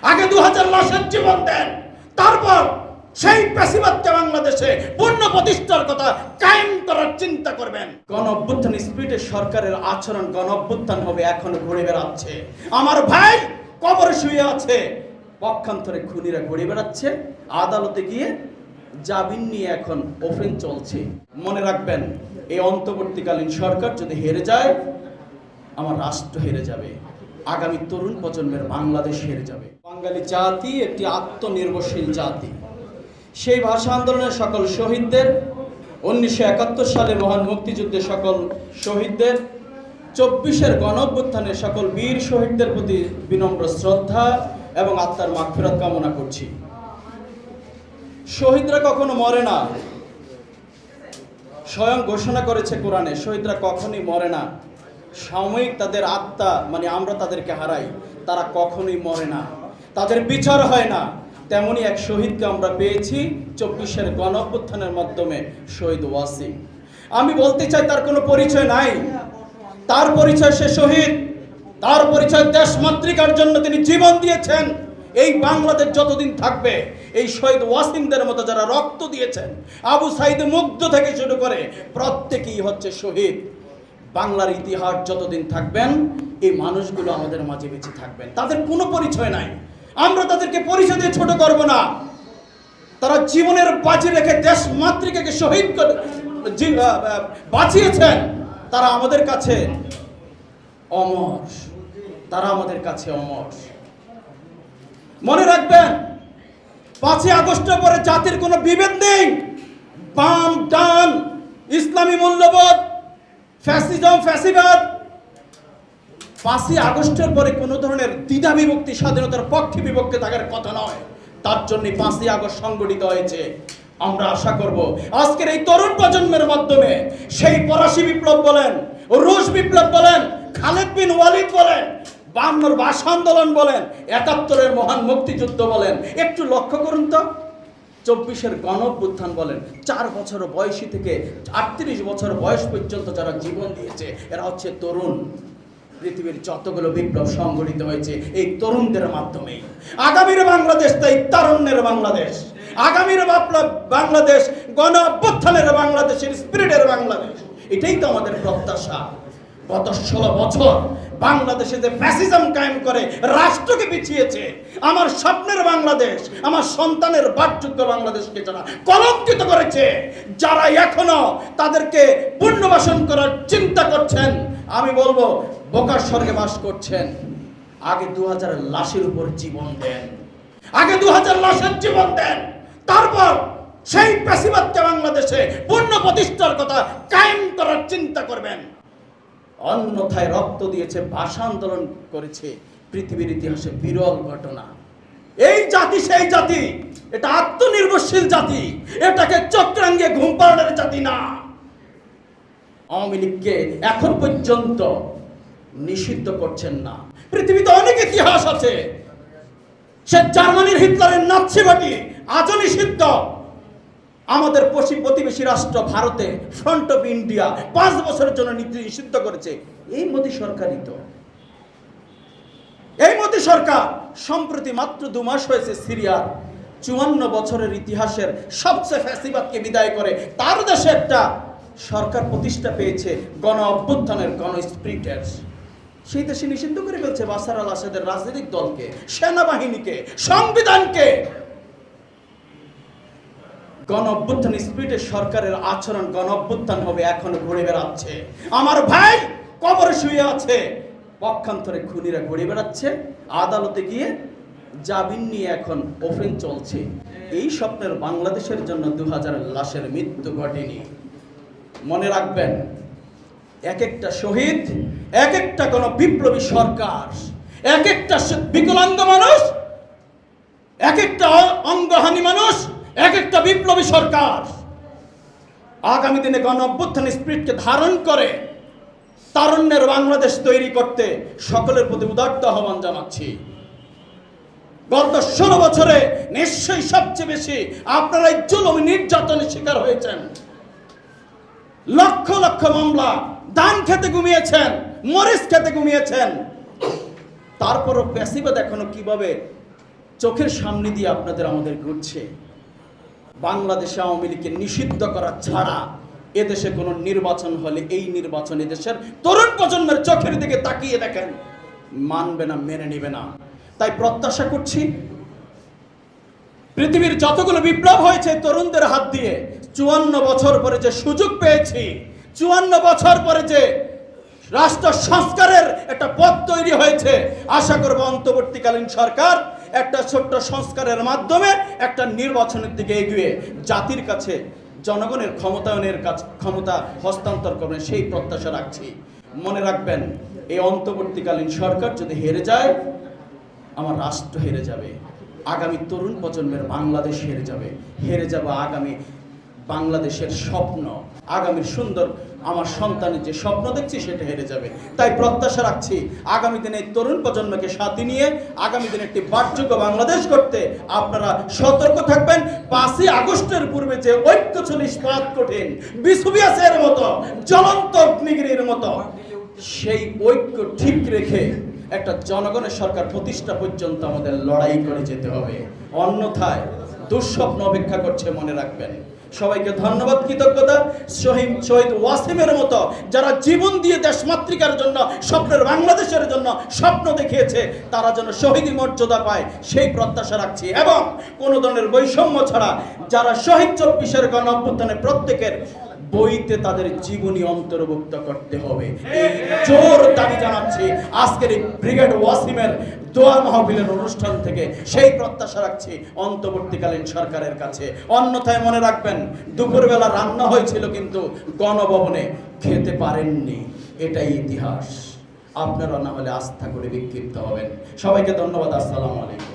আগে 2000 লাশের জীবন দেন, তারপর সেই প্যাসিবাদকে বাংলাদেশে পূর্ণ প্রতিষ্ঠার কথা কায়েম করার চিন্তা করবেন। গণ অভ্যুত্থান স্পিরিটের সরকারের আচরণ গণ অভ্যুত্থান হবে এখনো ঘুরে বেড়াচ্ছে। আমার ভাই কবরে শুয়ে আছে, পক্ষান্তরে খুনিরা ঘুরে বেড়াচ্ছে, আদালতে গিয়ে জামিন নিয়ে এখন ওপেন চলছে। মনে রাখবেন, এই অন্তর্বর্তীকালীন সরকার যদি হেরে যায়, আমার রাষ্ট্র হেরে যাবে, আগামী তরুণ প্রজন্মের বাংলাদেশ হেরে যাবে। বাঙালি জাতি একটি আত্মনির্ভরশীল জাতি। সেই ভাষা আন্দোলনের সকল শহীদদের, 1971 সালে মহান মুক্তিযুদ্ধের সকল শহীদদের, 24-এর গণ অভ্যুত্থানের সকল বীর শহীদদের প্রতি বিনম্র শ্রদ্ধা এবং আত্মার মাগফিরাত কামনা করছি। শহীদরা কখনো মরে না, স্বয়ং ঘোষণা করেছে কোরআনে, শহীদরা কখনোই মরে না। সাময়িক তাদের আত্মা, মানে আমরা তাদেরকে হারাই, তারা কখনোই মরে না, তাদের বিচার হয় না। তেমনি এক শহীদকে আমরা পেয়েছি 24-এর গণ অভ্যুত্থানের মাধ্যমে, শহীদ ওয়াসিম। আমি বলতে চাই, তার কোনো পরিচয় নাই, তার পরিচয় সে শহীদ, তার পরিচয় দেশমাতৃকার জন্য তিনি জীবন দিয়েছেন। এই বাংলাদেশ যতদিন থাকবে, এই শহীদ ওয়াসিমদের মতো যারা রক্ত দিয়েছেন, আবু সাইদ মুগ্ধ থেকে শুরু করে প্রত্যেকেই হচ্ছে শহীদ। বাংলার ইতিহাস যতদিন থাকবেন, এই মানুষগুলো আমাদের মাঝে বেঁচে থাকবেন। তাদের কোনো পরিচয় নাই, আমরা তাদেরকে পরিচয় দিয়ে ছোট করব না। তারা জীবনের বাজি রেখে দেশ মাতৃকাকে শহীদ করে বাঁচিয়েছেন। তারা আমাদের কাছে অমর, তারা আমাদের কাছে অমর। মনে রাখবেন, 5ই আগস্টের পরে জাতির কোনো বিভেদ নেই। বাম ডান, ইসলামী মূল্যবোধ, ফ্যাসিজম, ফ্যাসিবাদ। 5ই আগস্টের পরে কোনো ধরনের দ্বিধা বিভক্তি, স্বাধীনতার পক্ষে বিপক্ষে থাকার কথা নয়। তার জন্য 5ই আগস্ট সংগঠিত হয়েছে। আমরা আশা করব আজকের এই তরুণ প্রজন্মের মাধ্যমে সেই ফরাসি বিপ্লব বলেন, রুশ বিপ্লব বলেন, খালেদ বিন ওয়ালিদ বলেন, 52-র ভাষা আন্দোলন বলেন, 71-এর মহান মুক্তিযুদ্ধ বলেন, একটু লক্ষ্য করুন তো, 24-এর গণ অভ্যুত্থান বলেন, 4 বছর বয়সী থেকে 38 বছর বয়স পর্যন্ত যারা জীবন দিয়েছে, এরা হচ্ছে তরুণ। পৃথিবীর যতগুলো বিপ্লব সংগঠিত হয়েছে এই তরুণদের মাধ্যমেই। আগামীর বাংলাদেশ তাই তারুণ্যের বাংলাদেশ। আগামীর বাংলাদেশ গণ অভ্যুত্থানের বাংলাদেশের স্পিরিটের বাংলাদেশ। এটাই তো আমাদের প্রত্যাশা। গত 16 বছর বাংলাদেশে যে ফ্যাসিজম কায়েম করে রাষ্ট্রকে পিছিয়েছে, আমার স্বপ্নের বাংলাদেশ, আমার সন্তানের বাসযোগ্য বাংলাদেশকে যারা কলঙ্কিত করেছে, যারা এখনো তাদেরকে পুনর্বাসন করার চিন্তা করছেন, আমি বলবো বোকার স্বর্গে বাস করছেন। আগে 2000 লাশের উপর জীবন দেন, আগে 2000 লাশের জীবন দেন, তারপর সেই প্যাসিবাদকে বাংলাদেশে পূর্ণ প্রতিষ্ঠার কথা কায়েম করার চিন্তা করবেন। অন্যথায় রক্ত দিয়েছে, ভাষা আন্দোলন করেছে, পৃথিবীর ইতিহাসে বিরল ঘটনা। এই জাতি সেই জাতি, এটা আত্মনির্ভরশীল জাতি, এটাকে চক্রাঙ্গে ঘুম পাড়ানোর জাতি না। আওয়ামী লীগকে এখন পর্যন্ত নিষিদ্ধ করছেন না। পৃথিবীতে অনেক ইতিহাস আছে, সে জার্মানির হিটলারের নাৎসি পার্টি আজও নিষিদ্ধ। আমাদের প্রতিবেশী রাষ্ট্র ভারতে ফ্রন্ট অফ ইন্ডিয়া 5 বছরের জন্য নিষিদ্ধ করেছে। এই মোদী সরকারই তো, এই মোদী সরকার সম্প্রতি মাত্র 2 মাস হয়েছে সিরিয়ার 54 বছরের ইতিহাসের সবচেয়ে ফ্যাসিবাদকে বিদায় করে তার দেশে একটা সরকার প্রতিষ্ঠা পেয়েছে গণ অভ্যুত্থানের, গণ স্পিরিটের। সেই দেশে নিষিদ্ধ করে ফেলছে বাশার আল আসাদের রাজনৈতিক দলকে, সেনাবাহিনীকে, সংবিধানকে। গণ অভ্যুত্থান স্পিরিটের সরকারের আচরণ গণ অভ্যুত্থান হবে এখনো ঘুরে বেড়াচ্ছে। আমার ভাই কবরে শুয়ে আছে, পক্ষান্তরে খুনিরা ঘুরে বেড়াচ্ছে, আদালতে গিয়ে জামিন নিয়ে এখন ওপেন চলছে। এই স্বপ্নের বাংলাদেশের জন্য 2000 লাশের মৃত্যু ঘটেনি। মনে রাখবেন, এক একটা শহীদ, এক একটা কোন বিপ্লবী সরকার, এক একটা বিকলাঙ্গ মানুষ, এক একটা অঙ্গহানী মানুষ, এক একটা বিপ্লবী সরকার। আগামী দিনে গণ অভ্যুত্থান স্পিরিটকে ধারণ করে তারুণ্যের বাংলাদেশ তৈরি করতে সকলের প্রতি উদাত্ত আহ্বান জানাচ্ছি। গত 16 বছরে নিশ্চয়ই সবচেয়ে বেশি আপনারা এই জুলুম নির্যাতনের শিকার হয়েছেন। লক্ষ লক্ষ মামলা, ধান খেতে ঘুমিয়েছেন, মরিচ খেতে ঘুমিয়েছেন। তারপরও প্যাসিবাদ এখনো কিভাবে চোখের সামনে দিয়ে আপনাদের আমাদের ঘুরছে। বাংলাদেশে আওয়ামী লীগকে নিষিদ্ধ করা ছাড়া এদেশে কোনো নির্বাচন হলে এই নির্বাচন এদেশের তরুণ প্রজন্মের চোখের দিকে তাকিয়ে দেখেন, মানবে না, মেনে নেবে না। তাই প্রত্যাশা করছি পৃথিবীর যতগুলো বিপ্লব হয়েছে তরুণদের হাত দিয়ে, 54 বছর পরে যে সুযোগ পেয়েছি, 54 বছর পরে যে রাষ্ট্র সংস্কারের একটা পথ তৈরি হয়েছে, আশা করব অন্তর্বর্তীকালীন সরকার একটা ছোট্ট সংস্কারের মাধ্যমে একটা নির্বাচনের দিকে এগিয়ে জাতির কাছে জনগণের ক্ষমতা হস্তান্তর করবেন, সেই প্রত্যাশা রাখছি। মনে রাখবেন, এই অন্তর্বর্তীকালীন সরকার যদি হেরে যায়, আমার রাষ্ট্র হেরে যাবে, আগামী তরুণ প্রজন্মের বাংলাদেশ হেরে যাবে, হেরে যাবে আগামী বাংলাদেশের স্বপ্ন, আগামীর সুন্দর আমার সন্তানের যে স্বপ্ন দেখছি সেটা হেরে যাবে। তাই প্রত্যাশা রাখছি আগামী দিনে এই তরুণ প্রজন্মকে সাথে নিয়ে আগামী দিনে একটি বাসযোগ্য বাংলাদেশ করতে আপনারা সতর্ক থাকবেন। 5ই আগস্টের পূর্বে যে ঐক্য ছিল ইস্পাত কঠিন, বিসুবিয়াসের মতো, জ্বলন্ত অগ্নিগিরির মতো, সেই ঐক্য ঠিক রেখে একটা জনগণের সরকার প্রতিষ্ঠা পর্যন্ত আমাদের লড়াই করে যেতে হবে, অন্যথায় দুঃস্বপ্ন অপেক্ষা করছে, মনে রাখবেন। সবাইকে ধন্যবাদ, কৃতজ্ঞতা। শহীদ ওয়াসিমের মতো যারা জীবন দিয়ে দেশমাতৃকার জন্য, স্বপ্নের বাংলাদেশের জন্য স্বপ্ন দেখিয়েছে, তারা যেন শহীদি মর্যাদা পায় সেই প্রত্যাশা রাখছি। এবং কোনো ধরনের বৈষম্য ছাড়া যারা শহীদ 24-এর গণ অভ্যুত্থানে প্রত্যেকের বইতে তাদের জীবনী অন্তর্ভুক্ত করতে হবে, এই জোর দাবি জানাচ্ছি আজকের এই ব্রিগেড ওয়াসিমের দোয়া মাহফিলের অনুষ্ঠান থেকে। সেই প্রত্যাশা রাখছি অন্তর্বর্তীকালীন সরকারের কাছে। অন্যথায় মনে রাখবেন, দুপুরবেলা রান্না হয়েছিল কিন্তু গণভবনে খেতে পারেননি, এটাই ইতিহাস। আপনারা না হলে আস্থা করে বিক্ষিপ্ত হবেন। সবাইকে ধন্যবাদ। আসসালামু আলাইকুম।